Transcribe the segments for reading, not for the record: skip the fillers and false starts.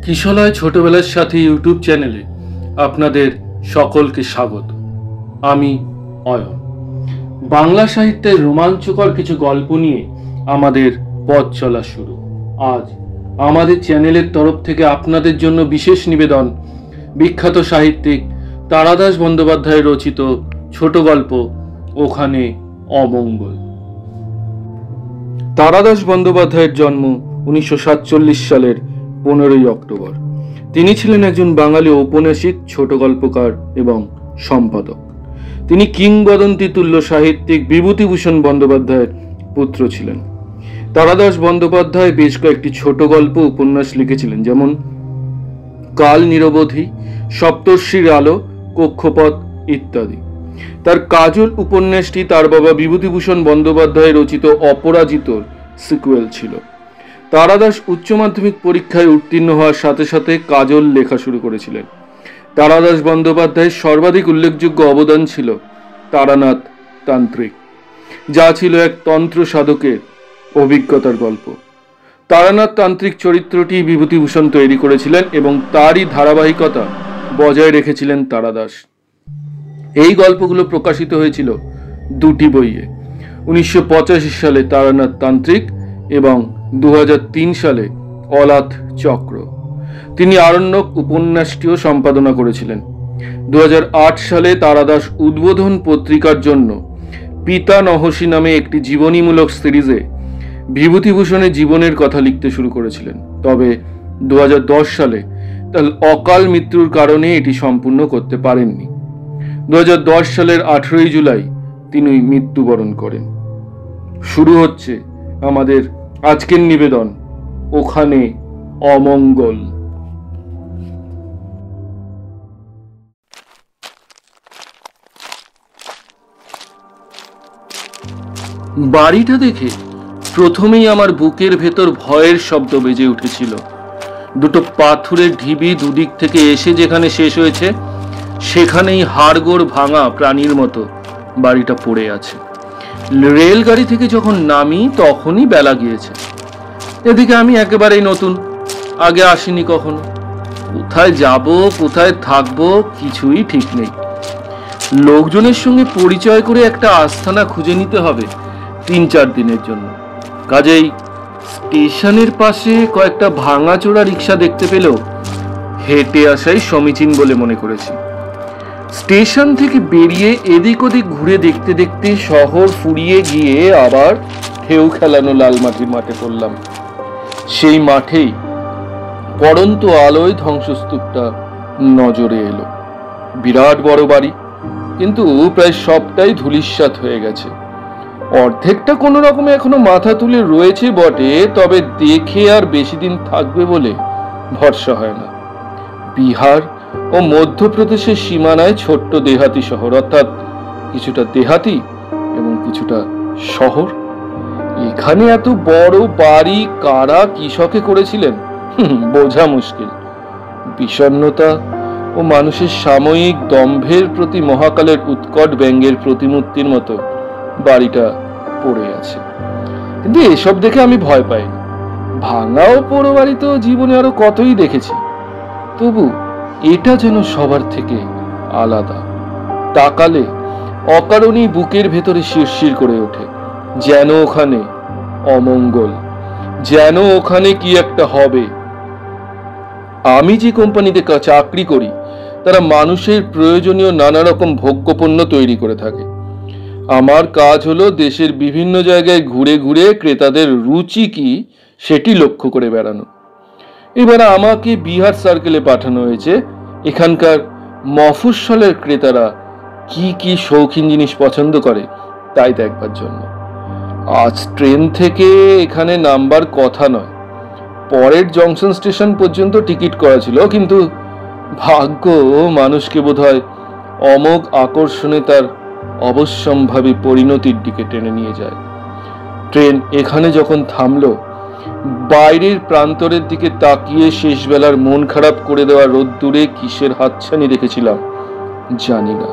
কিশলয় ছোটবেলার সাথে ইউটিউব চ্যানেলে আপনাদের সকলকে স্বাগত। আমি অয়ন। বাংলা সাহিত্যের রোমাঞ্চকর কিছু গল্প নিয়ে আমাদের পথ চলা শুরু। আজ আমাদের চ্যানেলের তরফ থেকে আপনাদের জন্য বিশেষ নিবেদন বিখ্যাত সাহিত্যিক তারাদাস বন্দ্যোপাধ্যায় রচিত ছোট গল্প ওখানে অমঙ্গল। তারাদাস বন্দ্যোপাধ্যায়ের জন্ম 1947 সালের 15ই অক্টোবর। তিনি ছিলেন একজন বাঙালি ঔপন্যাসিক, ছোট গল্পকার এবং সম্পাদক। তিনি কিংবদন্তি তুল্য সাহিত্যিক বিভূতিভূষণ বন্দ্যোপাধ্যায়ের পুত্র ছিলেন। তারাদাস বন্দ্যোপাধ্যায় বেশ কয়েকটি ছোট গল্প উপন্যাস লিখেছিলেন, যেমন কাল নিরবধি, সপ্তর্ষির আলো, কক্ষপথ ইত্যাদি। তার কাজল উপন্যাসটি তার বাবা বিভূতিভূষণ বন্দ্যোপাধ্যায় রচিত অপরাজিতর সিকুয়েল ছিল। তারাদাস উচ্চ মাধ্যমিক পরীক্ষায় উত্তীর্ণ হওয়ার সাথে সাথে কাজল লেখা শুরু করেছিলেন। তারাদাস বন্দ্যোপাধ্যায়ের সর্বাধিক উল্লেখযোগ্য অবদান ছিল তারানাথ তান্ত্রিক, যা ছিল এক তন্ত্র সাধকের অভিজ্ঞতার গল্প। তারানাথ তান্ত্রিক চরিত্রটি বিভূতিভূষণ তৈরি করেছিলেন এবং তারই ধারাবাহিকতা বজায় রেখেছিলেন তারাদাস। এই গল্পগুলো প্রকাশিত হয়েছিল দুটি বইয়ে, 1985 সালে তারানাথ তান্ত্রিক এবং 2003 সালে অলাথ চক্র। তিনি আরণ্যক উপন্যাসটিও সম্পাদনা করেছিলেন। 2008 সালে তারাদাস উদ্বোধন পত্রিকার জন্য পিতা নহসী নামে একটি জীবনীমূলক সিরিজে বিভূতিভূষণের জীবনের কথা লিখতে শুরু করেছিলেন। তবে 2010 সালে তার অকাল মৃত্যুর কারণে এটি সম্পূর্ণ করতে পারেননি। 2010 সালের 18ই জুলাই তিনি মৃত্যুবরণ করেন। শুরু হচ্ছে আমাদের আজকের নিবেদন ওখানে অমঙ্গল। বাড়িটা দেখে প্রথমেই আমার বুকের ভেতর ভয়ের শব্দ বেজে উঠেছিল। দুটো পাথুরের ঢিবি দুদিক থেকে এসে যেখানে শেষ হয়েছে, সেখানেই হাড়গোড় ভাঙা প্রাণীর মতো বাড়িটা পড়ে আছে। রেলগাড়ি থেকে যখন নামি তখনই বেলা গিয়েছে। এদিকে আমি একেবারেই নতুন, আগে আসিনি কখনো। কোথায় যাব, কোথায় থাকবো কিছুই ঠিক নেই। লোকজনের সঙ্গে পরিচয় করে একটা আস্তানা খুঁজে নিতে হবে 3-4 দিনের জন্য। কাজেই স্টেশনের পাশে কয়েকটা ভাঙাচোরা রিক্সা দেখতে পেলেও হেঁটে আসাই সমীচীন বলে মনে করেছি। স্টেশন থেকে বেরিয়ে এদিক ওদিক ঘুরে দেখতে দেখতে শহর ফুরিয়ে গিয়ে আবার ঢেউ খেলানো লাল মাটির মাঠে পড়লাম। সেই মাঠেই পড়ন্ত আলোয় ধ্বংসস্তূপটা নজরে এলো। বিরাট বড় বাড়ি, কিন্তু প্রায় সবটাই ধূলিসাৎ হয়ে গেছে। অর্ধেকটা কোনো রকমে এখনো মাথা তুলে রয়েছে বটে, তবে দেখে আর বেশি দিন থাকবে বলে ভরসা হয় না। বিহার ও মধ্যপ্রদেশের সীমানায় ছোট্ট দেহাতি শহর, অর্থাৎ কিছুটা দেহাতি এবং কিছুটা শহর। এখানে এত বড় বাড়ি কারা কৃষকে করেছিলেন বোঝা মুশকিল। বিষণ্ণতা ও মানুষের সাময়িক দম্ভের প্রতি মহাকালের উৎকট ব্যঙ্গের প্রতিমূর্তির মতো বাড়িটা পড়ে আছে। কিন্তু এসব দেখে আমি ভয় পাইনি। ভাঙা ও পোড়ো বাড়ি তো জীবনে আরো কতই দেখেছি, তবু এটা যেন সবার থেকে আলাদা। তাকালে অকারণেই বুকের ভেতরে শিরশির করে ওঠে, যেন ওখানে অমঙ্গল, যেন ওখানে কি একটা হবে। আমি যে কোম্পানিতে চাকরি করি, তারা মানুষের প্রয়োজনীয় নানা রকম ভোগ্যপণ্য তৈরি করে থাকে। আমার কাজ হলো দেশের বিভিন্ন জায়গায় ঘুরে ঘুরে ক্রেতাদের রুচি কি সেটি লক্ষ্য করে বেড়ানো। এবার আমাকে বিহার সার্কেলে পাঠানো হয়েছে এখানকার মফস্বলের ক্রেতারা কি কি শৌখিন জিনিস পছন্দ করে তাই দেখবার জন্য। আজ ট্রেন থেকে এখানে নামবার কথা নয়, পরের জংশন স্টেশন পর্যন্ত টিকিট করা ছিল, কিন্তু ভাগ্য মানুষকে বোধহয় অমোঘ আকর্ষণে তার অবশ্যম্ভাবী পরিণতির দিকে টেনে নিয়ে যায়। ট্রেন এখানে যখন থামলো, বাইরের প্রান্তরের দিকে তাকিয়ে শেষবেলার মন খারাপ করে দেওয়া রোদ্দুরে কিসের হাতছানি রেখেছিলাম জানি না,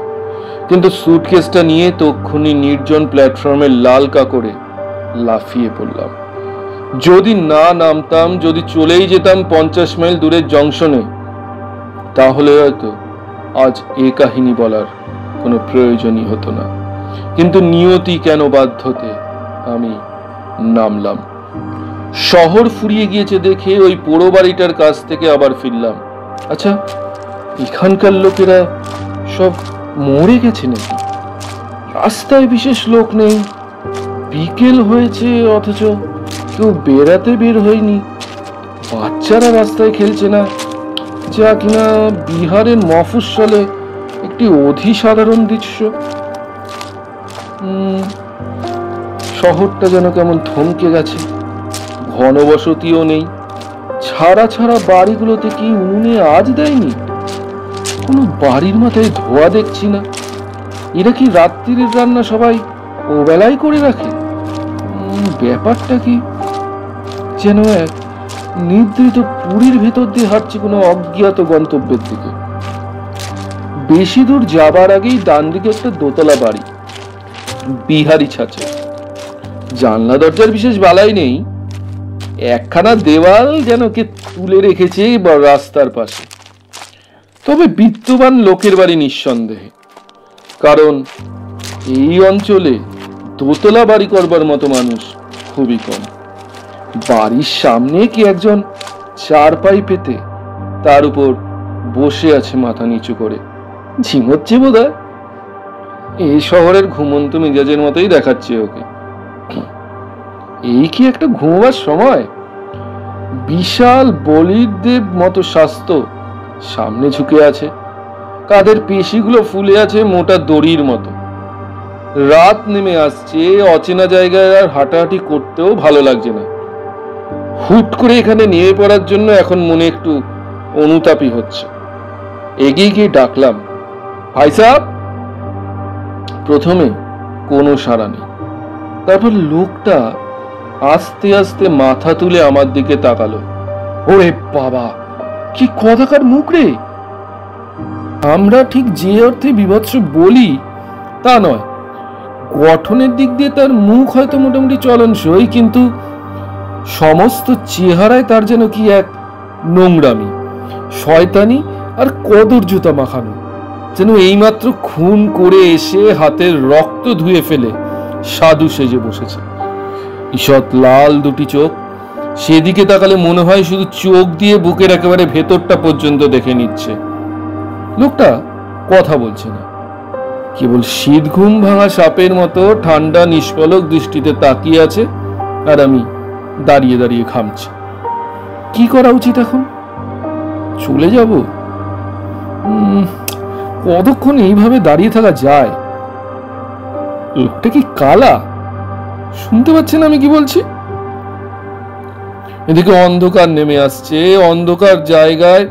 কিন্তু সুটকেসটা নিয়ে তক্ষুনি নির্জন প্ল্যাটফর্মের লাল কাকড়ে লাফিয়ে পড়লাম। যদি না নামতাম, যদি চলেই যেতাম 50 মাইল দূরের জংশনে, তাহলে হয়তো আজ এ কাহিনী বলার কোনো প্রয়োজনই হতো না। কিন্তু নিয়তি কেন বাধ্যতে আমি নামলাম। শহর ফুরিয়ে গিয়েছে দেখে ওই পোড়ো বাড়িটার কাছ থেকে আবার ফিরলাম। আচ্ছা, এখানকার লোকেরা সব মরে গেছে নাকি? রাস্তায় বিশেষ লোক নেই, বিকেল হয়েছে অথচ কেউ বেড়াতে বের হয়নি, বাচ্চারা রাস্তায় খেলছে না, যা কিনা বিহারের মফস্বলে একটি অধিসাধারণ দৃশ্য। শহরটা যেন কেমন থমকে গেছে, ঘনবসতিও নেই, ছাড়া ছাড়া বাড়িগুলোতে কি উনুনে আজ দেয়নি? কোনো বাড়ির মাথায় ধোয়া দেখছি না। এরা কি রাত্রির রান্না সবাই ও বেলায় করে রাখে? ব্যাপারটা কি? যেন এক নিদ্রিত পুরীর ভেতর দিয়ে হাঁটছে কোনো অজ্ঞাত গন্তব্যের দিকে। বেশি দূর যাবার আগেই ডান দিকে একটা দোতলা বাড়ি, বিহারি ছাঁচে। জানলা দরজার বিশেষ বালাই নেই, একখানা দেওয়াল যেন কে তুলে রেখেছে রাস্তার পাশে। তবে বিত্তবান লোকের বাড়ি নিঃসন্দেহে, কারণ এই অঞ্চলে দোতলা বাড়ি করবার মতো মানুষ খুবই কম। বাড়ির সামনে কি একজন চারপাই পেতে তার উপর বসে আছে মাথা নিচু করে, ঝিমোচ্ছে বোধহয়। এই শহরের ঘুমন্ত মেজাজের মতোই দেখাচ্ছে ওকে। এই কি একটা ঘুমোবার সময়? বিশাল বলির দেব মতো স্বাস্থ্য সামনে ঝুঁকে আছে, কাদের পেশিগুলো ফুলে আছে মোটা দড়ির মতো। রাত নেমে আসছে, অচেনা জায়গায় আর হাঁটাহাঁটি করতেও ভালো লাগছে না। হুট করে এখানে নিয়ে পড়ার জন্য এখন মনে একটু অনুতাপই হচ্ছে। এগিয়ে গিয়ে ডাকলাম, ভাই সাহেব। প্রথমে কোনো সাড়া নেই, তারপর লোকটা আস্তে আস্তে মাথা তুলে আমার দিকে তাকালো। ওরে বাবা, কি কথাকার মুখ রে! আমরা ঠিক যে অর্থে বিভৎস বলি তা নয়, গঠনের দিক দিয়ে তার মুখ হয়তো মোটামুটি চলনসই, কিন্তু সমস্ত চেহারায় তার যেন কি এক নোংরামি, শয়তানি আর কদর্যতা মাখানো। যেন এইমাত্র খুন করে এসে হাতের রক্ত ধুয়ে ফেলে সাধু সেজে বসেছে। ঈষৎ লাল দুটি চোখ, সেদিকে তাকালে মনে হয় শুধু চোখ দিয়ে বুকের একেবারে ভেতরটা পর্যন্ত দেখে নিচ্ছে। লোকটা কথা বলছে না, কেবল শীত ঘুম ভাঙা সাপের মতো ঠান্ডা নিষ্পলক দৃষ্টিতে তাকিয়ে আছে, আর আমি দাঁড়িয়ে দাঁড়িয়ে খামছি। কি করা উচিত এখন? চলে যাব? কতক্ষণ এইভাবে দাঁড়িয়ে থাকা যায়? লোকটা কি কালা? শুনতে পাচ্ছেন আমি কি বলছি? এদিকে অন্ধকার নেমে আসছে, অন্ধকার জায়গায়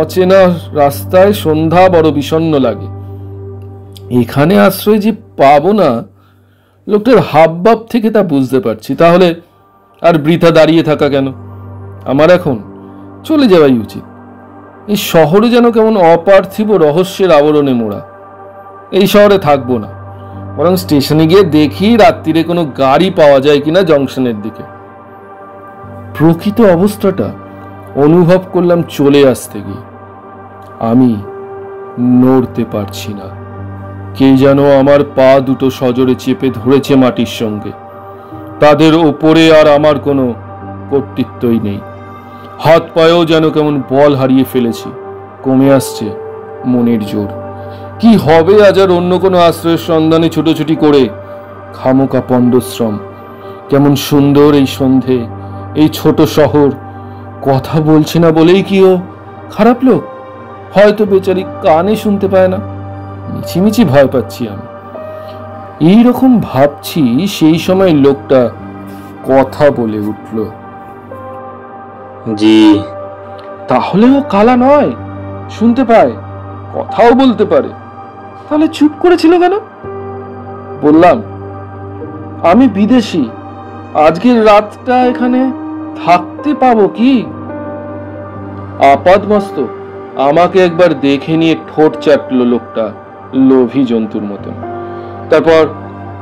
অচেনা রাস্তায় সন্ধ্যা বড় বিষণ্ণ লাগে। এখানে আশ্রয় যে পাবো না, লোকটার হাবভাব থেকে তা বুঝতে পারছি। তাহলে আর বৃথা দাঁড়িয়ে থাকা কেন? আমার এখন চলে যাওয়াই উচিত। এই শহরে যেন কেমন অপার্থিব রহস্যের আবরণে মোড়া। এই শহরে থাকবো না, বরং স্টেশনে গিয়ে দেখি রাত্রিরে কোনো গাড়ি পাওয়া যায় কিনা জংশনের দিকে। প্রকৃত অবস্থাটা অনুভব করলাম চলে আসতে গিয়ে। আমি নড়তে পারছি না। কে যেন আমার পা দুটো সজোরে চেপে ধরেছে মাটির সঙ্গে। তাদের ওপরে আর আমার কোনো কর্তৃত্বই নেই। হাত পায়েও যেন কেমন বল হারিয়ে ফেলেছি। কমে আসছে মনের জোর। কি হবে আজ আর অন্য কোনো আশ্রয়ের সন্ধানে ছুটোছুটি করে? খামোকা পণ্ডশ্রম। কেমন সুন্দর এই সন্ধে, এই ছোট শহর। কথা বলছে না বলেই কি ও খারাপ লোক? হয়তো বেচারি কানে শুনতে পায় না। মিছিমিছি ভয় পাচ্ছি আমি। এইরকম ভাবছি, সেই সময় লোকটা কথা বলে উঠল। জি। তাহলে ও কালা নয়, শুনতে পায়, কথাও বলতে পারে। তাহলে চুপ করেছিল কেন? বললাম, আমি বিদেশি, আজকের রাতটা এখানে থাকতে পাবো কি? আপাদমস্তক আমাকে একবার দেখে নিয়ে ঠোঁট চাটলো লোকটা লোভী জন্তুর মতন। তারপর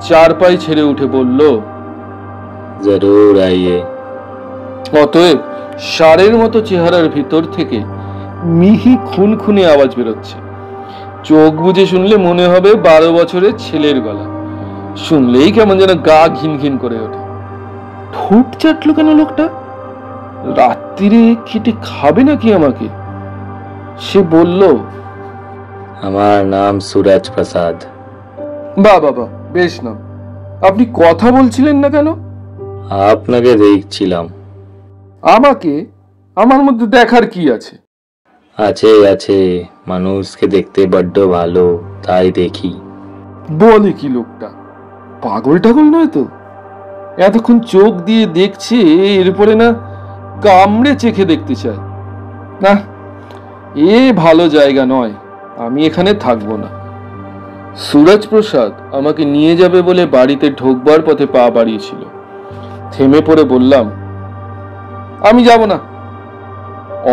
চারপাই ছেড়ে উঠে বলল, जरूर आइए, অতএব ষাঁড়ের মতো চেহারার ভিতর থেকে মিহি খুনখুনে আওয়াজ বেরোচ্ছে। চোখ বুজে শুনলে মনে হবে 12 বছরের ছেলের গলা। শুনলেই কেমন যেন গা ঘিন ঘিন করে ওঠে। ঠোঁট চাটলো কেন লোকটা? রাত্রিরে খেটে খাবে নাকি আমাকে? সে বলল, আমার নাম সুরজ প্রসাদ। বাবা, বেশ নাম। আপনি কথা বলছিলেন না কেন? আপনাকে দেখছিলাম। আমাকে? আমার মধ্যে দেখার কি আছে? আছে আছে, মানুষকে দেখতে বড্ড ভালো, তাই দেখি। বলে কি লোকটা? পাগল টাগল নয় তো? এতক্ষণ চোখ দিয়ে দেখছে, এরপরে না কামড়ে চেখে দেখতে চায়। না, এ ভালো জায়গা নয়, আমি এখানে থাকবো না। সুরজ প্রসাদ আমাকে নিয়ে যাবে বলে বাড়িতে ঢোকবার পথে পা বাড়িয়েছিল। থেমে পড়ে বললাম, আমি যাব না।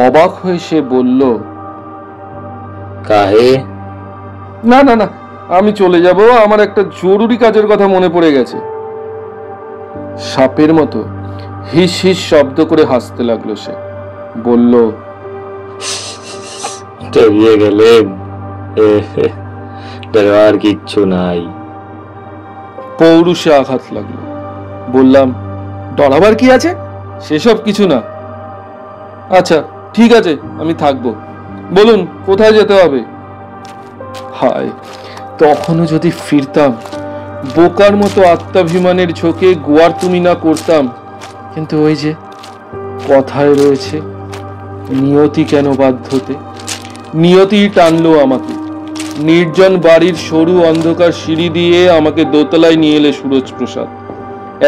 অবাক হয়ে সে বলল, কাহে? না না না, আমি চলে যাব, আমার একটা জরুরি কাজের কথা মনে পড়ে গেছে। সাপের মতো হিস হিস শব্দ করে হাসতে লাগলো সে। বলল, ডরিয়ে গেলেন? ডরবার কিচ্ছু নাই। পৌরুষে আঘাত লাগলো। বললাম, ডরাবার কি আছে? সেসব কিছু না। আচ্ছা ঠিক আছে, আমি থাকবো। বলুন কোথায় যেতে হবে? হায়, তখনও যদি ফিরতাম, বোকার মতো আত্মাভিমানের ঝোঁকে গোয়ার তুমি না করতাম। কিন্তু ওই যে কথায় রয়েছে, নিয়তি কেন বাধ্যতে। নিয়তি টানলো আমাকে। নির্জন বাড়ির সরু অন্ধকার সিঁড়ি দিয়ে আমাকে দোতলায় নিয়ে এলে সুরজ প্রসাদ।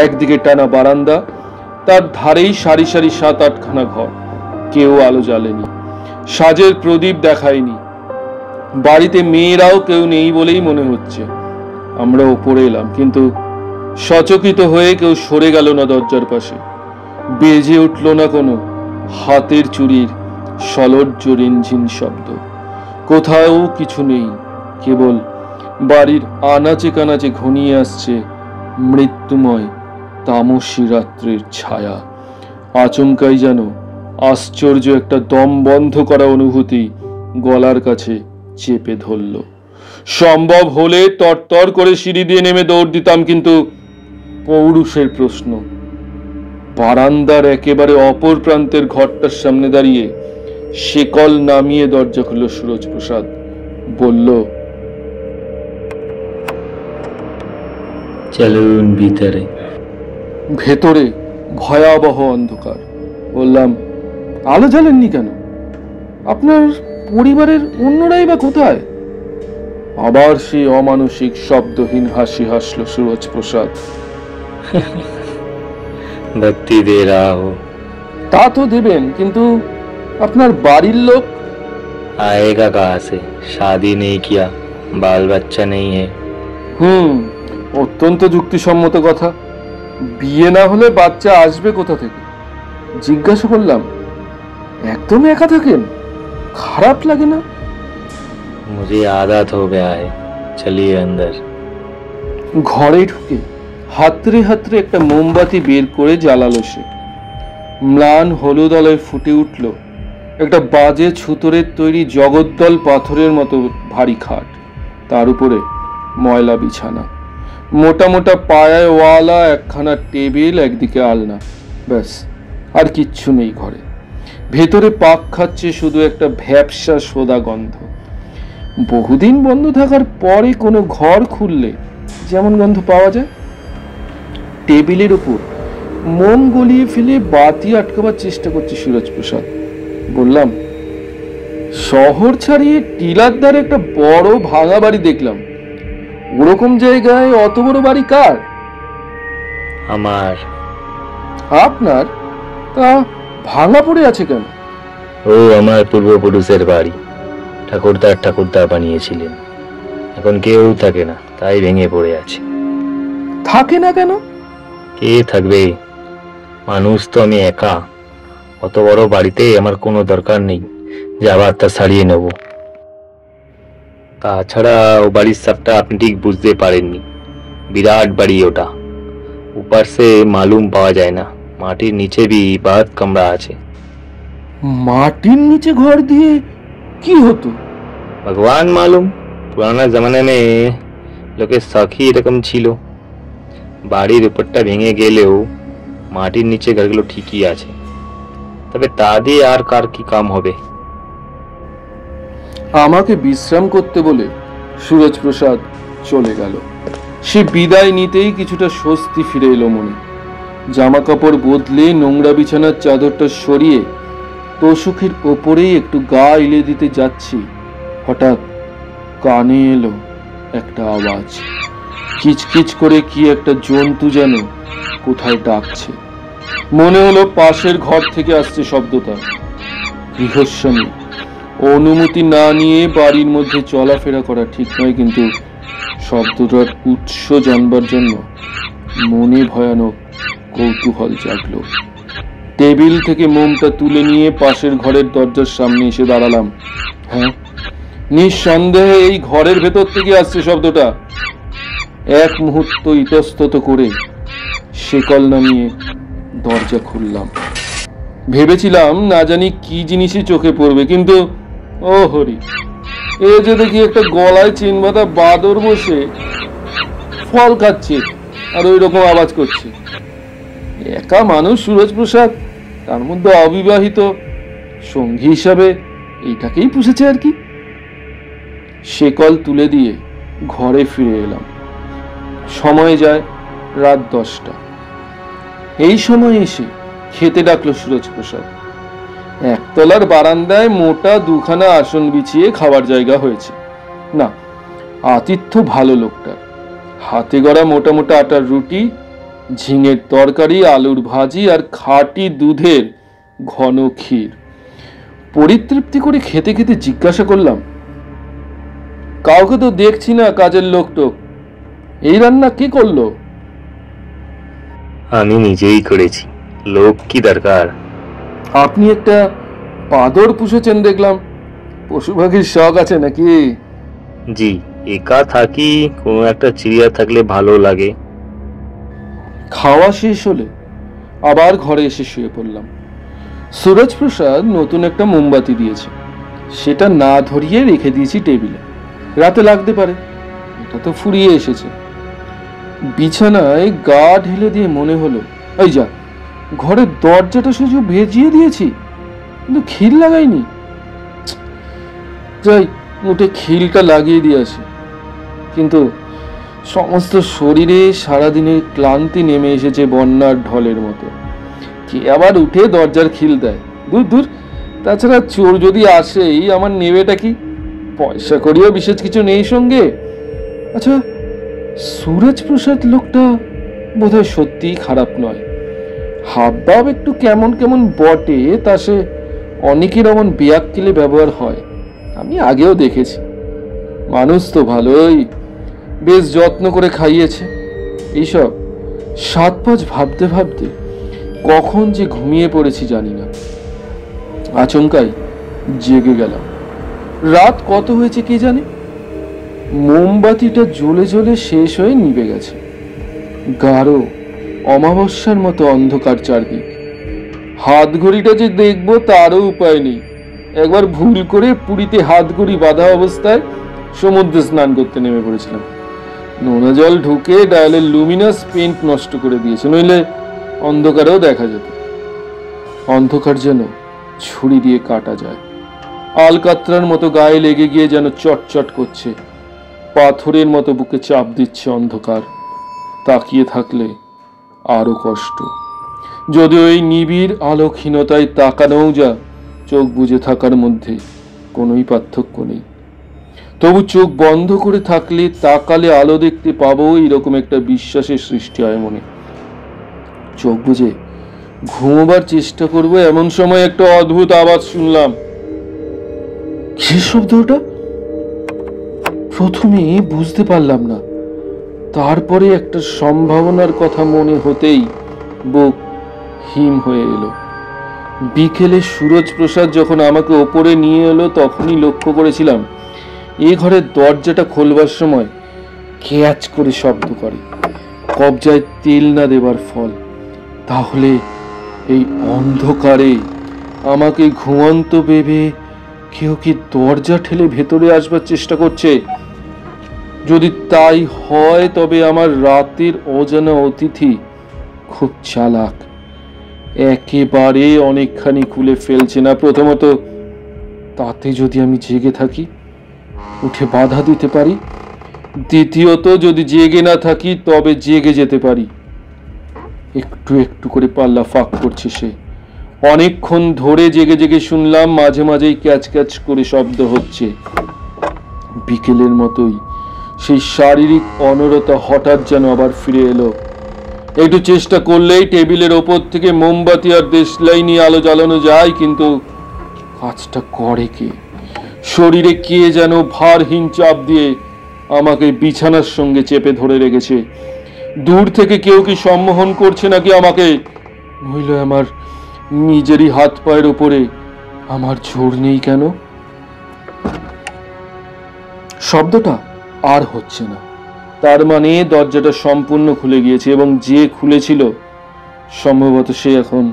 একদিকে টানা বারান্দা, তার ধারেই সারি সারি 7-8খানা ঘর। কেউ আলো জ্বালেনি, সাজের প্রদীপ দেখায়নি। বাড়িতে মেয়েরাও কেউ নেই বলেই মনে হচ্ছে। আমরা ওপরে এলাম, কিন্তু সচকিত হয়ে কেউ সরে গেল না দরজার পাশে। বেজে উঠল না কোনো হাতের চুড়ির সলজ্জ রিনঝিন শব্দ। কোথাও কিছু নেই, কেবল বাড়ির আনাচে কানাচে ঘনিয়ে আসছে মৃত্যুময় তামসী রাত্রির ছায়া। আচমকাই যেন আশ্চর্য একটা দম বন্ধ করা অনুভূতি গলার কাছে চেপে ধরল। সম্ভব হলে তরতর করে সিঁড়ি দিয়ে নেমে দৌড় দিতাম, কিন্তু পৌরুষের প্রশ্ন। বারান্দার একেবারে অপর প্রান্তের ঘরটার সামনে দাঁড়িয়ে শেকল নামিয়ে দরজা খুলল সুরজ প্রসাদ। বলল, চলুন ভিতরে। ভেতরে ভয়াবহ অন্ধকার। বললাম, আলো জ্বালেননি কেন? আপনার পরিবারের অন্যরাই বা কোথায়? আবার সেই অমানসিক শব্দহীন হাসি হাসল সুরজ প্রসাদ। ভক্তি দে রহা হো। তা তো দেবেন, কিন্তু আপনার বাড়ির লোক? आएगा कहाँ से? शादी नहीं किया, बाल बच्चा नहीं है। অত্যন্ত যুক্তিসম্মত কথা। বিয়ে না হলে বাচ্চা আসবে কোথা থেকে? জিজ্ঞাসা করলাম, একদম একা থাকেন? খারাপ লাগে না? मुझे आदत हो गया है, चलिए अंदर। ঘরে ঢুকে হাতড়ে হাতড়ে একটা মোমবাতি বের করে জ্বালালো সে। ম্লান হলুদ আলোয় ফুটে উঠল একটা বাজে ছুতরের তৈরি জগদ্দল পাথরের মতো ভারী খাট, তার উপরে ময়লা বিছানা, মোটা মোটা পায়ায় ওয়ালা একখানা টেবিল, একদিকে আলনা। ব্যাস, আর কিচ্ছু নেই ঘরে। ভেতরে পাক খাচ্ছে শুধু একটা ভ্যাপসা সোদা গন্ধ। বহুদিন বন্ধ থাকার পরে কোনো ঘর খুললে যেমন গন্ধ পাওয়া যায়। টেবিলের উপর মোম গলিয়ে ফেলে বাতি আটকাবার চেষ্টা করছে সুরজ প্রসাদ। বললাম, শহর ছাড়িয়ে টিলার ধারে একটা বড় ভাঙা বাড়ি দেখলাম। ওরকম জায়গায় অত বড় বাড়ি কার? আমার। আপনার? তা ভাঙা পড়ে আছে কেন? ও আমার পূর্বপুরুষের বাড়ি, ঠাকুরদা বানিয়েছিলেন। এখন কেউ থাকে না, তাই ভেঙে পড়ে আছে। থাকে না কেন? কে থাকবে? মানুষ তো আমি একা। অত বড় বাড়িতে আমার কোনো দরকার নেই যে আবার তা সারিয়ে নেব। তাছাড়া ও বাড়ির সবটা আপনি ঠিক বুঝতে পারেননি। বিরাট বাড়ি ওটা, উপর সে মালুম পাওয়া যায় না माटिर नीचे भी बहुत कमरा आछे। মাটির নিচে ঘর দিয়ে কি হতো? भगवान मालूम। पुराना जमाने में लोके सखी एरकम छिलो। बाड़ीर उपरटा भेंगे गेलेও মাটির নিচে ঘরগুলো ঠিকই আছে। তবে তা দিয়ে আর কার কি কাম হবে? আমাকে বিশ্রাম করতে বলে সুরজ প্রসাদ চলে গেল। সে বিদায় নিতেই কিছুটা স্বস্তি ফিরে এলো মনে। জামা কাপড় বদলে নোংরা বিছানার চাদরটা সরিয়ে তোষকের ওপরেই একটু গা এলে দিতে যাচ্ছি, হঠাৎ কানে এলো একটা আওয়াজ। কিচকিচ করে কি একটা জন্তু যেন কোথায় ডাকছে। মনে হলো পাশের ঘর থেকে আসছে শব্দটা। গৃহস্বামী অনুমতি না নিয়ে বাড়ির মধ্যে চলাফেরা করা ঠিক নয়, কিন্তু শব্দটার উৎস জানবার জন্য মনে ভয়ানক কৌতূহল জাগলো। টেবিল থেকে মোমটা তুলে নিয়ে পাশের ঘরের দরজার সামনে এসে দাঁড়ালাম। হ্যাঁ, নিঃসন্দেহে এই ঘরের ভেতর থেকে আসছে শব্দটা। এক মুহূর্ত ইতস্তত করে শেকল নামিয়ে দরজা খুললাম। ভেবেছিলাম না জানি কি জিনিসই চোখে পড়বে, কিন্তু ও হরি, এ যে দেখি একটা গলায় চেন বাঁধা বাদর বসে ফল খাচ্ছে আর ওই রকম আওয়াজ করছে। একা মানুষ সুরজ প্রসাদ, তার মধ্যে অবিবাহিত, সঙ্গী হিসাবে এইটাকেই পুষেছে আর কি। শেকল তুলে দিয়ে ঘরে ফিরে এলাম। সময় যায় রাত 10টা। এই সময় এসে খেতে ডাকলো সুরজ প্রসাদ। একতলার বারান্দায় মোটা দুখানা আসন বিছিয়ে খাবার জায়গা হয়েছে। না, আতিথ্য ভালো লোকটার। হাতে গড়া মোটা মোটা আটার রুটি, ঝিঙের তরকারি, আলুর ভাজি আর খাঁটি দুধের ঘন ক্ষীর। পরিতৃপ্তি করে খেতে খেতে জিজ্ঞাসা করলাম, কাউকে তো দেখছি না কাজের লোকটোক, এই রান্না কে করলো? আমি নিজেই করেছি, লোক কি দরকার? আপনি একটা বাদর পুষেছেন দেখলাম, পশু পাখির শখ আছে নাকি? জি, একা থাকি, কোনো একটা চিড়িয়া থাকলে ভালো লাগে। খাওয়া শেষ হলে আবার ঘরে এসে শুয়ে পড়লাম। সুরজ প্রসাদ নতুন একটা মোমবাতি দিয়েছে, সেটা না ধরিয়ে রেখে দিয়েছি টেবিলে, রাতে লাগতে পারে। এটা তো ফুরিয়ে এসেছে। বিছানায় গা ঢেলে দিয়ে মনে হলো, এই যা, ঘরের দরজাটা শুধু ভেজিয়ে দিয়েছি, কিন্তু খিল লাগাইনি। যাই, মুঠে খিলটা লাগিয়ে দিয়ে আসি। কিন্তু সমস্ত শরীরে সারাদিনের ক্লান্তি নেমে এসেছে বন্যার ঢলের মতো। কে আবার উঠে দরজার খিল দেয়? দূর দূর। তাছাড়া চোর যদি আসেই, আমার নেবেটা কি? পয়সা করিও বিশেষ কিছু নেই সঙ্গে। আচ্ছা, সুরজ প্রসাদ লোকটা বোধহয় সত্যিই খারাপ নয়। হাবভাব একটু কেমন কেমন বটে, তা সে অনেকের অমন বেয়াক্কেলে ব্যবহার হয়, আমি আগেও দেখেছি। মানুষ তো ভালোই, বেশ যত্ন করে খাইয়েছে। এইসব 7-5 ভাবতে ভাবতে কখন যে ঘুমিয়ে পড়েছি জানি না। আচমকাই জেগে গেলাম। রাত কত হয়েছে কে জানে। মোমবাতিটা জ্বলে জ্বলে শেষ হয়ে নিভে গেছে। গাঢ় অমাবস্যার মতো অন্ধকার চারদিক। হাত ঘড়িটা যে দেখবো তারও উপায় নেই। একবার ভুল করে পুরীতে হাত ঘড়ি বাঁধা অবস্থায় সমুদ্রে স্নান করতে নেমে পড়েছিলাম। নোনা জল ঢুকে ডায়ালের লুমিনাস পেন্ট নষ্ট করে দিয়েছে, নইলে অন্ধকারেও দেখা যেত। অন্ধকার যেন ছুরি দিয়ে কাটা যায়। আলকাতরার মতো গায়ে লেগে গিয়ে যেন চটচট করছে, পাথরের মতো বুকে চাপ দিচ্ছে অন্ধকার। তাকিয়ে থাকলে আরো কষ্ট। যদিও এই নিবিড় আলোকহীনতায় তাকানোও যা চোখ বুজে থাকার মধ্যে কোনোই পার্থক্য নেই। তবু চোখ বন্ধ করে থাকলে তাকালে আলো দেখতে পাবো, এরকম একটা বিশ্বাসের সৃষ্টি হয় মনে। চোখ বুজে ঘুমোবার চেষ্টা করবো, এমন সময় একটা অদ্ভুত আওয়াজ শুনলাম। কি শব্দ ওটা? প্রথমে বুঝতে পারলাম না, তারপরে একটা সম্ভাবনার কথা মনে হতেই বুক হিম হয়ে এলো। বিকেলে সুরজ প্রসাদ যখন আমাকে ওপরে নিয়ে এলো, তখনই লক্ষ্য করেছিলাম এই ঘরের দরজাটা খোলবার সময় ক্যাচ করে শব্দ করে। কবজায় তেল না দেবার ফল। তাহলে এই অন্ধকারে আমাকে ঘুমন্ত ভেবে কেউ কি দরজা ঠেলে ভেতরে আসবার চেষ্টা করছে? যদি তাই হয় তবে আমার রাতের অজানা অতিথি খুব চালাক, একেবারে অনেকখানি খুলে ফেলছে না। প্রথমত, তাতে যদি আমি জেগে থাকি, উঠে বাধা দিতে পারি। দ্বিতীয়ত, যদি জেগে না থাকি তবে জেগে যেতে পারি। একটু একটু করে পাল্লা ফাঁক করছে সে। অনেকক্ষণ ধরে জেগে জেগে শুনলাম, মাঝে মাঝেই ক্যাচ ক্যাচ করে শব্দ হচ্ছে। বিকেলের মতোই সেই শারীরিক অনড়তা হঠাৎ যেন আবার ফিরে এলো। একটু চেষ্টা করলেই টেবিলের ওপর থেকে মোমবাতি আর দেশলাই নিয়ে আলো জ্বালানো যায়, কিন্তু কাজটা করে কে? শরীরে কে যেন ভারহীন চাপ দিয়ে আমাকে বিছানার সঙ্গে চেপে ধরে রেখেছে। দূর থেকে কেউ কি সম্মোহন করছে নাকি আমাকে? নইলে আমার নিজেরই হাত পায়ের উপরে আমার জোর নেই কেন? শব্দটা আর হচ্ছে না, তার মানে দরজাটা সম্পূর্ণ খুলে গিয়েছে, এবং যে খুলেছিল সম্ভবত সে এখন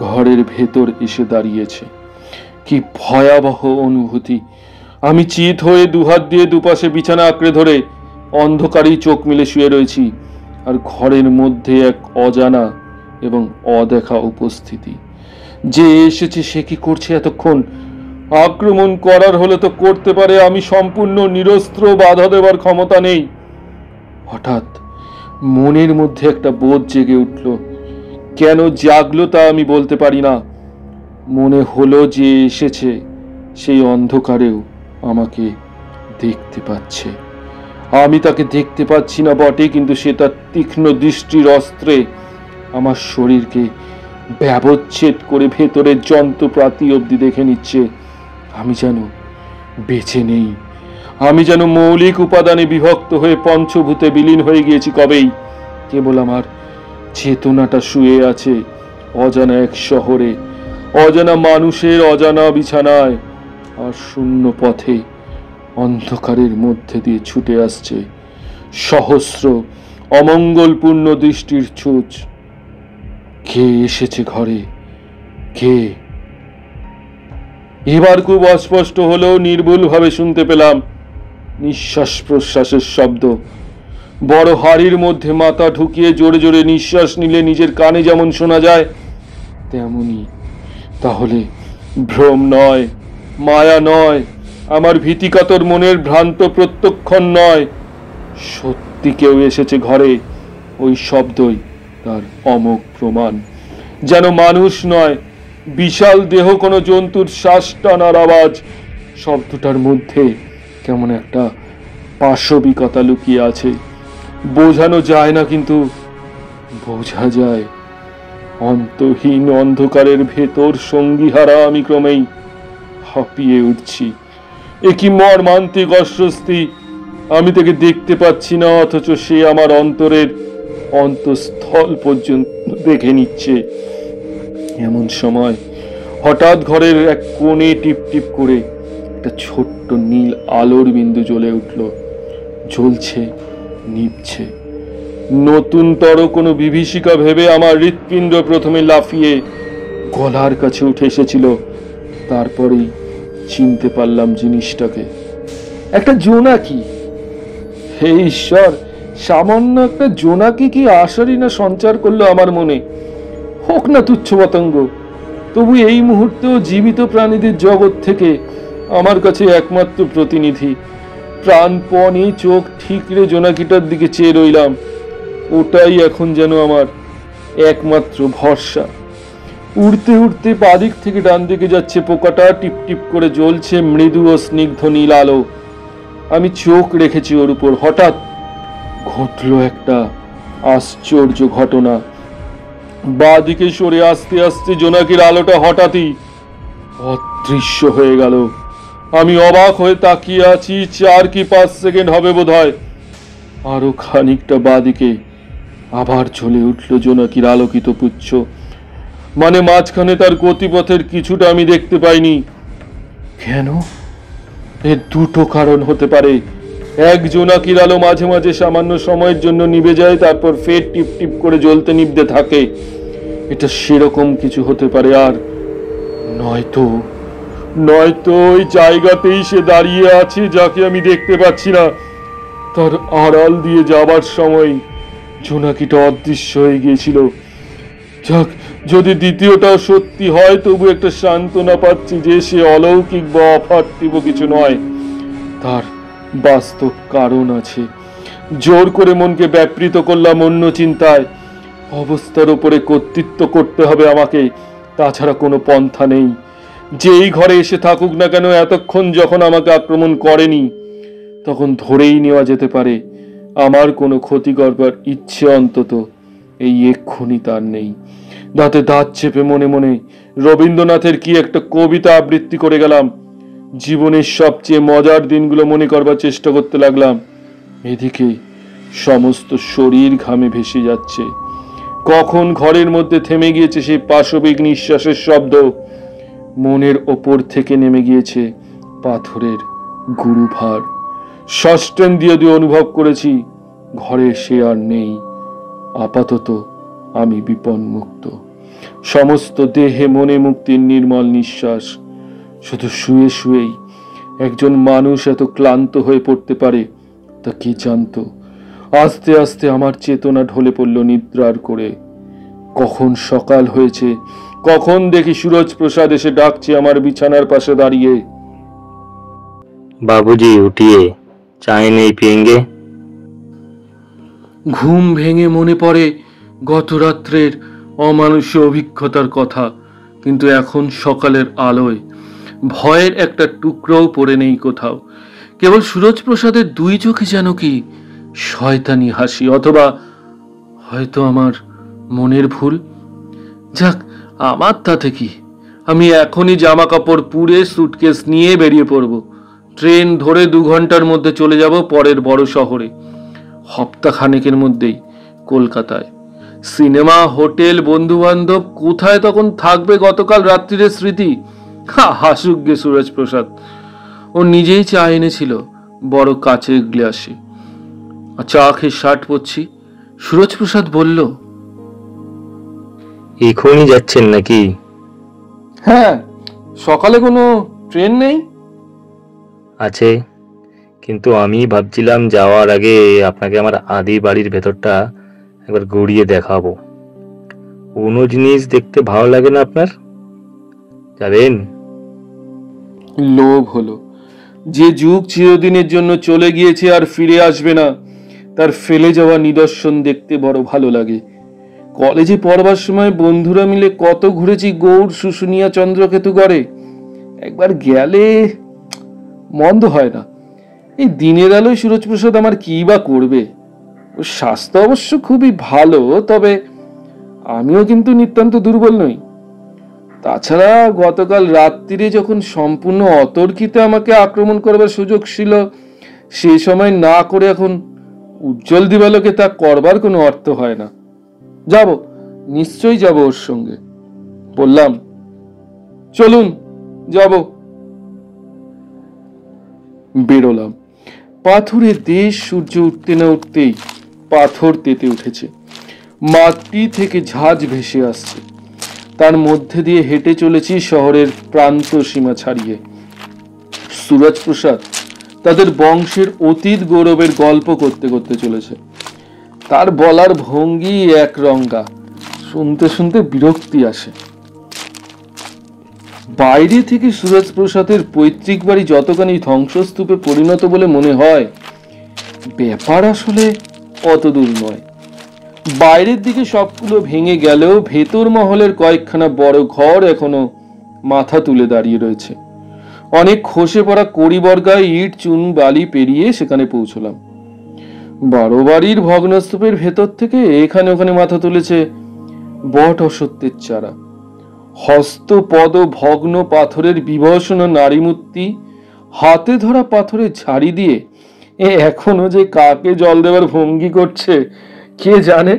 ঘরের ভেতর এসে দাঁড়িয়েছে। কি ভয়াবহ অনুভূতি! আমি চিত হয়ে দুহাত দিয়ে দুপাশে বিছানা আঁকড়ে ধরে অন্ধকারেই চোখ মেলে শুয়ে রয়েছি, আর ঘরের মধ্যে এক অজানা এবং অদেখা উপস্থিতি। যে এসেছে সে কি করছে এতক্ষণ? আক্রমণ করার হলে তো করতে পারে, আমি সম্পূর্ণ নিরস্ত্র, বাধা দেবার ক্ষমতা নেই। হঠাৎ মনের মধ্যে একটা বোধ জেগে উঠল। কেন জাগলো তা আমি বলতে পারি না। মনে হলো যে এসেছে সেই অন্ধকারেও আমাকে দেখতে পাচ্ছে। আমি তাকে দেখতে পাচ্ছি না বটে, কিন্তু সে তার তীক্ষ্ণ দৃষ্টির অস্ত্রে আমার শরীরকে ব্যবচ্ছেদ করে ভেতরের যন্ত্রপাতি অবধি দেখে নিচ্ছে। আমি যেন বেঁচে নেই, আমি যেন মৌলিক উপাদানে বিভক্ত হয়ে পঞ্চভূতে বিলীন হয়ে গিয়েছি কবেই। কেবল আমার চেতনাটা শুয়ে আছে অজানা এক শহরে, অজানা মানুষের অজানা বিছানায়, আর শূন্য পথে অন্ধকারের মধ্যে দিয়ে ছুটে আসছে সহস্র অমঙ্গলপূর্ণ দৃষ্টির ছুঁচ। কে এসেছে ঘরে? কে? এবার খুব অস্পষ্ট হলেও নির্ভুলভাবে শুনতে পেলাম নিঃশ্বাস প্রশ্বাসের শব্দ। বড় হাড়ির মধ্যে মাথা ঢুকিয়ে জোরে জোরে নিঃশ্বাস নিলে নিজের কানে যেমন শোনা যায়, তেমনি। তাহলে ভ্রম নয়, মায়া নয়, আমার ভীতিকাতর মনের ভ্রান্ত প্রত্যক্ষণ নয়, সত্যি কেউ এসেছে ঘরে। ওই শব্দই তার অমোঘ প্রমাণ। যেন মানুষ নয়, বিশাল দেহ কোনো জন্তুর শ্বাস টানার আওয়াজ। শব্দটার মধ্যে কেমন একটা পাশবিকতা লুকিয়ে আছে। বোঝানো যায় না, কিন্তু বোঝা যায়। অন্তহীন অন্ধকারের ভেতর সঙ্গীহারা আমি ক্রমেই হাঁপিয়ে উঠছি। এ কি মর্মান্তিক অস্বস্তি! আমি তাকে দেখতে পাচ্ছি না, অথচ সে আমার অন্তরের অন্তঃস্থল পর্যন্ত দেখে নিচ্ছে। এমন সময় হঠাৎ ঘরের এক কোণে টিপ টিপ করে একটা ছোট্ট নীল আলোর বিন্দু জ্বলে উঠল। জ্বলছে, নিভছে। নতুনতর কোনো বিভীষিকা ভেবে আমার হৃৎপিণ্ড প্রথমে লাফিয়ে গলার কাছে উঠে এসেছিল। তারপরেই চিনতে পারলাম জিনিসটাকে। একটা জোনাকি! হে ঈশ্বর, সামান্য একটা জোনাকি কি আশারই না সঞ্চার করলো আমার মনে। হোক না তুচ্ছ পতঙ্গ, তবু এই মুহূর্তেও জীবিত প্রাণীদের জগৎ থেকে আমার কাছে একমাত্র প্রতিনিধি। প্রাণপণে চোখ ঠিকরে জোনাকিটার দিকে চেয়ে রইলাম। ওটাই এখন যেন আমার একমাত্র ভরসা। উড়তে উড়তে বাদিক থেকে ডান দিকে যাচ্ছে পোকাটা, টিপ টিপ করে জ্বলছে মৃদু ও স্নিগ্ধ নীল আলো। আমি চোখ রেখেছি ওর উপর। হঠাৎ ঘটল একটা আশ্চর্য ঘটনা। বাদিকে সরে আসতে আসতে জোনাকির আলোটা হঠাৎই অদৃশ্য হয়ে গেল। আমি অবাক হয়ে তাকিয়ে আছি। 4 কি 5 সেকেন্ড হবে বোধহয়। আরো খানিকটা বাদিকে আবার জ্বলে উঠল জোনাকির আলোকিত পুচ্ছ। মানে মাঝখানে তার গতিপথের কিছুটা আমি দেখতে পাইনি। কেন? এর দুটো কারণ হতে পারে। এক, জোনাকির আলো মাঝে মাঝে সামান্য সময়ের জন্য নিভে যায়, তারপর ফের টিপ টিপ করে জ্বলতে নিভতে থাকে। এটা সেরকম কিছু হতে পারে, আর নয়তো নয়তো ওই জায়গাতেই সে দাঁড়িয়ে আছে যাকে আমি দেখতে পাচ্ছি না। তার আড়াল দিয়ে যাবার সময় জোনাকিটা অদৃশ্য হয়ে গিয়েছিল। যাক, যদি দ্বিতীয়টাও সত্যি হয় তবু একটা সান্ত্বনা পাচ্ছি যে সে অলৌকিক বা অপার্থিব কিছু নয়, তার বাস্তব কারণ আছে। জোর করে মনকে ব্যাপৃত করলাম অন্য চিন্তায়। অবস্থার উপরে কর্তৃত্ব করতে হবে আমাকে, তাছাড়া কোনো পন্থা নেই। যেই ঘরে এসে থাকুক না কেন, এতক্ষণ যখন আমাকে আক্রমণ করেনি তখন ধরেই নেওয়া যেতে পারে আমার কোনো ক্ষতি করবার ইচ্ছে অন্তত এই এক্ষুনি তার নেই। দাঁতে দাঁত চেপে মনে মনে রবীন্দ্রনাথের কি একটা কবিতা আবৃত্তি করে গেলাম। জীবনের সবচেয়ে মজার দিনগুলো মনে করবার চেষ্টা করতে লাগলাম। এদিকে সমস্ত শরীর ঘামে ভেসে যাচ্ছে। কখন ঘরের মধ্যে থেমে গিয়েছে সেই পাশবিক নিঃশ্বাসের শব্দ, মনের ওপর থেকে নেমে গিয়েছে পাথরের গুরুভার। ষষ্ঠেন্দ্রিয় দিয়ে অনুভব করেছি ঘরে সে আর নেই। আপাতত আমি বিপন্মুক্ত। সমস্ত দেহে মনে মুক্তির নির্মল নিঃশ্বাস। শুধু শুয়ে শুয়েই একজন মানুষ এত ক্লান্ত হয়ে পড়তে পারে তা কে জানতো। আস্তে আস্তে আমার চেতনা ঢলে পড়ল নিদ্রার করে। কখন সকাল হয়েছে, কখন দেখি সুরজ প্রসাদ এসে ডাকছে আমার বিছানার পাশে দাঁড়িয়ে। बाबूजी उठिए, चाय नहीं पियेंगे? ঘুম ভেঙে মনে পড়ে গত রাত্রের অমানুষ্য অভিজ্ঞতার কথা, কিন্তু এখন সকালের আলোয় ভয়ের একটা টুকরোও পড়ে নেই কোথাও। কেবল সুরজ প্রসাদের দুই চোখে যেন কি শয়তানি হাসি, অথবা হয়তো আমার মনের ভুল। যাক, আমার তাতে কি, আমি এখনই জামা কাপড় পুড়ে সুটকেস নিয়ে বেরিয়ে পড়ব। ট্রেন ধরে 2 ঘন্টার মধ্যে চলে যাব পরের বড় শহরে। সপ্তাহখানেকের মধ্যেই কলকাতায়। সিনেমা, হোটেল, বন্ধু বান্ধব কোথায় তখন থাকবে গতকাল রাত্রির স্মৃতি? হাসুক গে সুরজ প্রসাদ। ও নিজেই চা এনেছিল বড় কাচের গ্লাসে। চা খেয়ে শার্ট পরছি। সুরজ প্রসাদ বলল, এখনই যাচ্ছেন নাকি? হ্যাঁ, সকালে কোনো ট্রেন নেই। আছে, কিন্তু আমি ভাবছিলাম যাওয়ার আগে আপনাকে আমার আদি বাড়ির ভেতরটা একবার ঘুরিয়ে দেখাবো। কোনো জিনিস দেখতে ভালো লাগে না আপনার? যাবেন? লোভ হলো। যে যুগ চিরদিনের জন্য চলে গিয়েছে আর ফিরে আসবে না, তার ফেলে যাওয়া নিদর্শন দেখতে বড় ভালো লাগে। কলেজে পড়বার সময় বন্ধুরা মিলে কত ঘুরেছি গৌড়, শুশুনিয়া, চন্দ্রকেতুগড়ে। একবার গেলে মন্দ হয় না। এই দিনের আলোয় সুরজ প্রসাদ আমার কি বা করবে? ওর স্বাস্থ্য অবশ্য খুবই ভালো, তবে আমিও কিন্তু নিতান্ত দুর্বল নই। তাছাড়া গতকাল রাত্রিরে যখন সম্পূর্ণ অতর্কিতে আমাকে আক্রমণ করবার সুযোগ ছিল, সেই সময় না করে এখন উজ্জ্বল দিবালোকে তা করবার কোনো অর্থ হয় না। যাব, নিশ্চয়ই যাব ওর সঙ্গে। বললাম, চলুন যাব। বেরোলাম। পাথরের দেশ সূর্য উঠতে না উঠতেই পাথর তেতে উঠেছে। মাটি থেকে ঝাঁজ ভেসে আসছে। তার মধ্যে দিয়ে হেঁটে চলেছি শহরের প্রান্ত সীমা ছাড়িয়ে। সুরজ প্রসাদ তাদের বংশের অতীত গৌরবের গল্প করতে করতে চলেছে। তার বলার ভঙ্গি একরঙা, শুনতে শুনতে বিরক্তি আসে। বাইরে থেকে সুরজ প্রসাদের পৈতৃক বাড়ি যতখানি ধ্বংসস্তূপে পরিণত বলে মনে হয়, ব্যাপার আসলে অত দূর নয়। বাইরের দিকে সবগুলো ভেঙে গেলেও ভেতর মহলের কয়েকখানা বড় ঘর এখনো মাথা তুলে দাঁড়িয়ে রয়েছে। অনেক খসে পড়া কড়িবর্গায় ইট, চুন, বালি পেরিয়ে সেখানে পৌঁছলাম। 12 বাড়ির ভগ্নস্তূপের ভেতর থেকে এখানে ওখানে মাথা তুলেছে বট অসত্যের চারা। হস্তপদ ভগ্ন পাথরের বিভূষণ নারী মূর্তি, হাতে ধরা পাথরের ঝাড়ি দিয়ে এখনো যে কাকে জল দেওয়ার ভঙ্গি করছে কে জানে।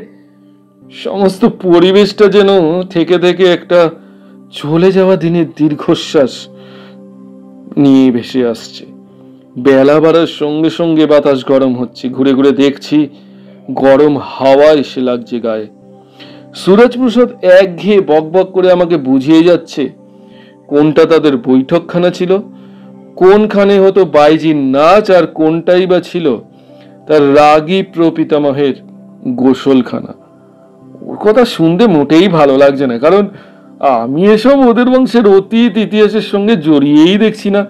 সমস্ত পরিবেশটা যেন থেকে থেকে একটা চলে যাওয়া দিনের দীর্ঘশ্বাস নিয়ে ভেসে আসছে। বেলা বাড়ার সঙ্গে সঙ্গে বাতাস গরম হচ্ছে। ঘুরে ঘুরে দেখছি গরম হাওয়া এসে লাগছে গায়ে। সুরজপ্রসাদ একঘেয়ে বকবক করে আমাকে বুঝিয়ে যাচ্ছে কোনটা তাদের বৈঠকখানা ছিল, কোনখানে হতো বাইজির নাচ, আর কোনটাই বা ছিল তার রাগী প্রপিতামহের গোসলখানা। ওর কথা শুনতে মোটেই ভালো লাগছে না, কারণ আমি এসব ওদের বংশের অতীত ইতিহাসের সঙ্গে জড়িয়েই দেখছি না।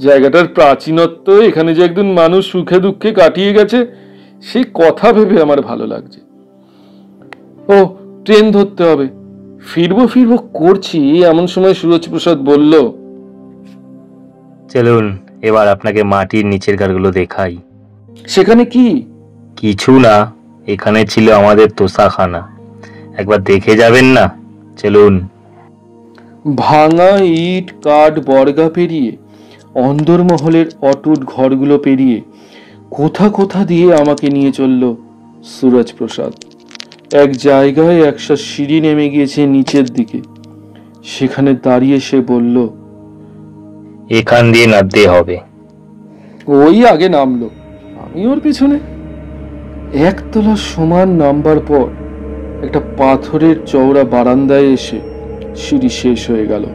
জায়গাটার প্রাচীনত্ব, এখানে যে একদিন মানুষ সুখে দুঃখে কাটিয়ে গেছে, সেই কথা ভেবে আমার ভালো লাগছে। ও, ট্রেন ধরতে হবে, ফিরবো ফিরবো করছি এমন সময় সুরজপ্রসাদ বলল, চলুন এবার আপনাকে মাটির নিচের ঘরগুলো দেখাই। সেখানে কি? কিছু না, এখানে ছিল আমাদের তোষাখানা, একবার দেখে যাবেন না? চলুন। ভাঙা ইট কাঠ বর্গা পেরিয়ে, অন্দরমহলের অটুট ঘরগুলো পেরিয়ে কোথা কোথা দিয়ে আমাকে নিয়ে চলল সুরজপ্রসাদ। এক জায়গায় একটা সিঁড়ি নেমে গিয়েছে নিচের দিকে, সেখানে দাঁড়িয়ে সে বলল, এখান দিয়ে নামতে হবে। ওই আগে নামলো, আমি ওর পিছনে। একতলা সমান নামবার পর একটা পাথরের চওড়া বারান্দায় এসে সিঁড়ি শেষ হয়ে গেল।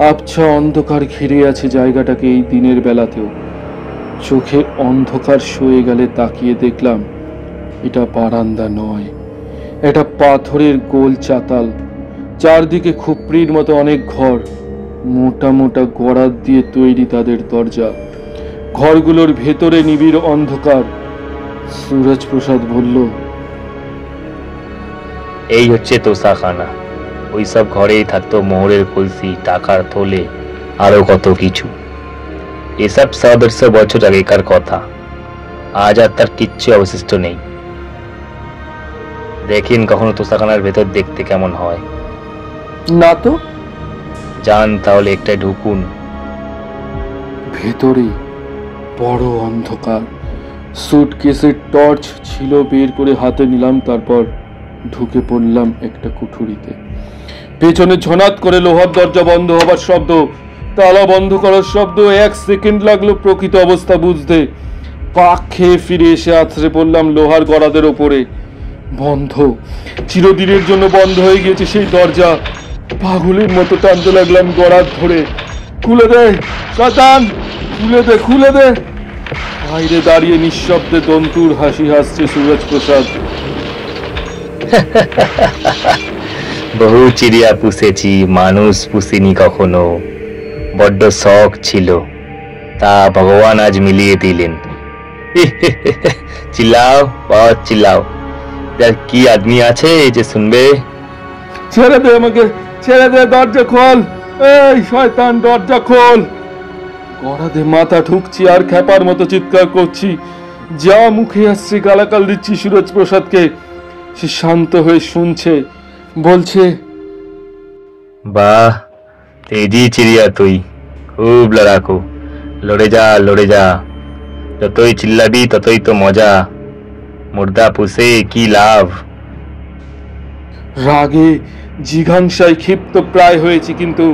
আবছা অন্ধকার ঘিরে আছে জায়গাটাকে এই দিনের বেলাতেও। চোখে অন্ধকার সয়ে গেলে তাকিয়ে দেখলাম এটা বারান্দা নয়, এটা পাথরের গোল চাতাল, চারদিকে খুপড়ির মতো অনেক ঘর, মোটা মোটা গড়াত দিয়ে তৈরি তাদের দরজা। ঘরগুলোর ভেতরে নিবিড় অন্ধকার। সুরজপ্রসাদ বলল, এই হচ্ছে তোষাখানা। ওই সব ঘরেই থাকতো মোহরের কলসি, টাকার থলে, আরো কত কিছু। এসব 100-150 বছর আগেকার কথা, আজ আর তার কিচ্ছু অবশিষ্ট নেই। দেখেন কখনো তোষাখানার ভেতর দেখতে কেমন হয়? না তো। যান তাহলে একটা ঢুকুন। ভেতরে বড় অন্ধকার। সুটকেসের টর্চ ছিল, বের করে হাতে নিলাম, তারপর ঢুকে পড়লাম একটা কুঠুরিতে। পেছনে ঝনাত করে লোহার দরজা বন্ধ হবার শব্দ, তালা বন্ধ করার শব্দ। 1 সেকেন্ড লাগলো প্রকৃত অবস্থা বুঝতে। পাক খেয়ে ফিরে এসে আছড়ে পড়লাম লোহার গড়াদের ওপরে। বন্ধ, চিরদিনের জন্য বন্ধ হয়ে গিয়েছে সেই দরজা। পাগলের মতো টানতে লাগলাম গড়াত ধরে, খুলে দে শয়তান, খুলে দে, খুলে দে। বাইরে দাঁড়িয়ে নিঃশব্দে দন্তুর হাসি হাসছে সুরজপ্রসাদ। বহু চিড়িয়া পুষেছি, মানুষ পুষিনি কখনো। বড্ড শখ ছিল, তা ভগবান আজ মিলিয়ে দিলেন। চিল্লাও, বহুত চিল্লাও। যার কি আদমি আছে যে শুনবে? ছেড়ে দে আমাকে, ছেড়ে দে, দরজা খোল, এই শয়তান দরজা খোল। গড়াদে মাথা ঠুকছি আর খ্যাপার মতো চিৎকার করছি। যা মুখে আসছে গালাগাল দিচ্ছি সুরজপ্রসাদকে। সে শান্ত হয়ে শুনছে, বলছে, বাহ, তেজি চিড়িয়া তুই, খুব লড়াকু। লড়ে যা, লড়ে যা। যতই চিল্লাবি ততই তো মজা। মুর্দা পুষে কি লাভ? রাগে জিঘাংসায় ক্ষিপ্ত প্রায় হয়েছি, কিন্তু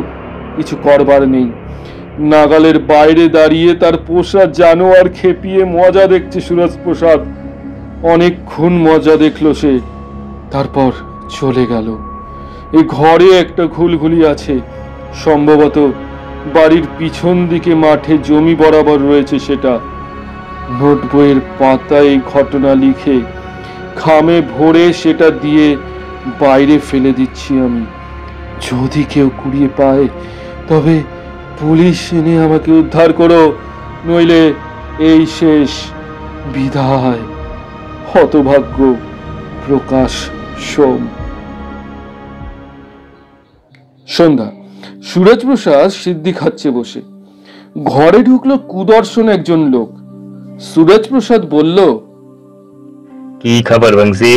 কিছু করবার নেই। নাগালের বাইরে দাঁড়িয়ে তার পোষা জানোয়ার খেপিয়ে মজা দেখছে সুরজপ্রসাদ। অনেকক্ষণ মজা দেখলো সে, তারপর চলে গেল। এই ঘরে একটা ঘুলঘুলি আছে, সম্ভবত বাড়ির পিছন দিকে মাঠে জমি বরাবর রয়েছে সেটা। নোট বইয়ের পাতায় এই ঘটনা লিখে খামে ভরে সেটা দিয়ে বাইরে ফেলে দিচ্ছি আমি। যদি কেউ কুড়িয়ে পায় তবে পুলিশ এনে আমাকে উদ্ধার করো, নইলে এই শেষ, বিদায়। হতভাগ্য প্রকাশ সোম। সন্ধ্যা। সুরজপ্রসাদ সিদ্ধি খাচ্ছে বসে। ঘরে ঢুকলো কুদর্শন একজন লোক। সুরজপ্রসাদ বলল, কি খবর বংশী?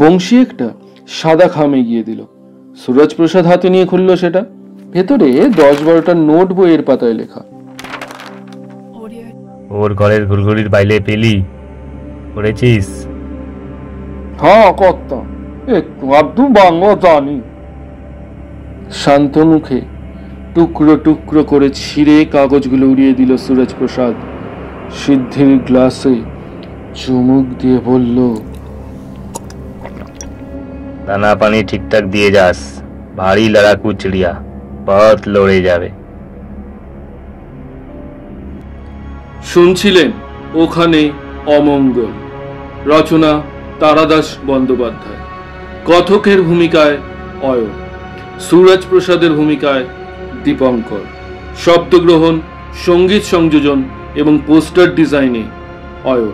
বংশী একটা সাদা খাম এগিয়ে দিল। সুরজপ্রসাদ হাতে নিয়ে খুললো সেটা। ভেতরে 10-12টা নোট বইয়ের পাতায় লেখা। ওর ঘরের ঘুরঘুরির বাইলে পেলি? পড়েছিস? হ্যাঁ কর্তা, একটু আধটু বাংলা জানি। শান্ত মুখে টুকরো টুকরো করে ছিঁড়ে কাগজগুলো উড়িয়ে দিল সুরজপ্রসাদ। সিদ্ধির গ্লাসে চুমুক দিয়ে বলল, দানা পানি ঠিকঠাক দিয়ে যাস, ভারী লড়াকু চিড়িয়া, বহুত লড়ে যাবে। শুনছিলেন ওখানে অমঙ্গল, রচনা তারাদাস বন্দ্যোপাধ্যায়, কথকের ভূমিকায় অয়ন, সুরজ প্রসাদের ভূমিকায় দীপঙ্কর, শব্দগ্রহণ, সঙ্গীত সংযোজন এবং পোস্টার ডিজাইনে অয়ন,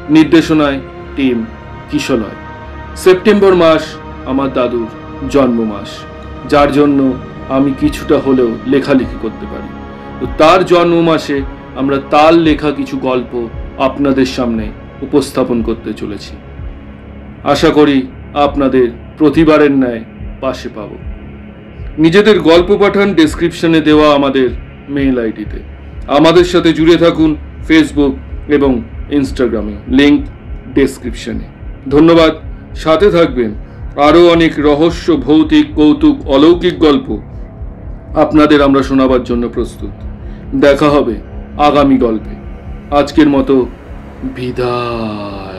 নির্দেশনায় টিম কিশলয়। সেপ্টেম্বর মাস আমার দাদুর জন্ম মাস, যার জন্য আমি কিছুটা হলেও লেখালেখি করতে পারি। তো তার জন্ম মাসে আমরা তার লেখা কিছু গল্প আপনাদের সামনে উপস্থাপন করতে চলেছি। আশা করি আপনাদের প্রতিবারের ন্যায় পাশে পাব। নিজেদের গল্প পাঠান ডেসক্রিপশনে দেওয়া আমাদের মেইল আইডিতে। আমাদের সাথে জুড়ে থাকুন ফেসবুক এবং ইনস্টাগ্রামে, লিংক ডেসক্রিপশনে। ধন্যবাদ, সাথে থাকবেন। আরও অনেক রহস্য, ভৌতিক, কৌতুক, অলৌকিক গল্প আপনাদের আমরা শোনাবার জন্য প্রস্তুত। দেখা হবে আগামী গল্পে। আজকের মতো বিদায়।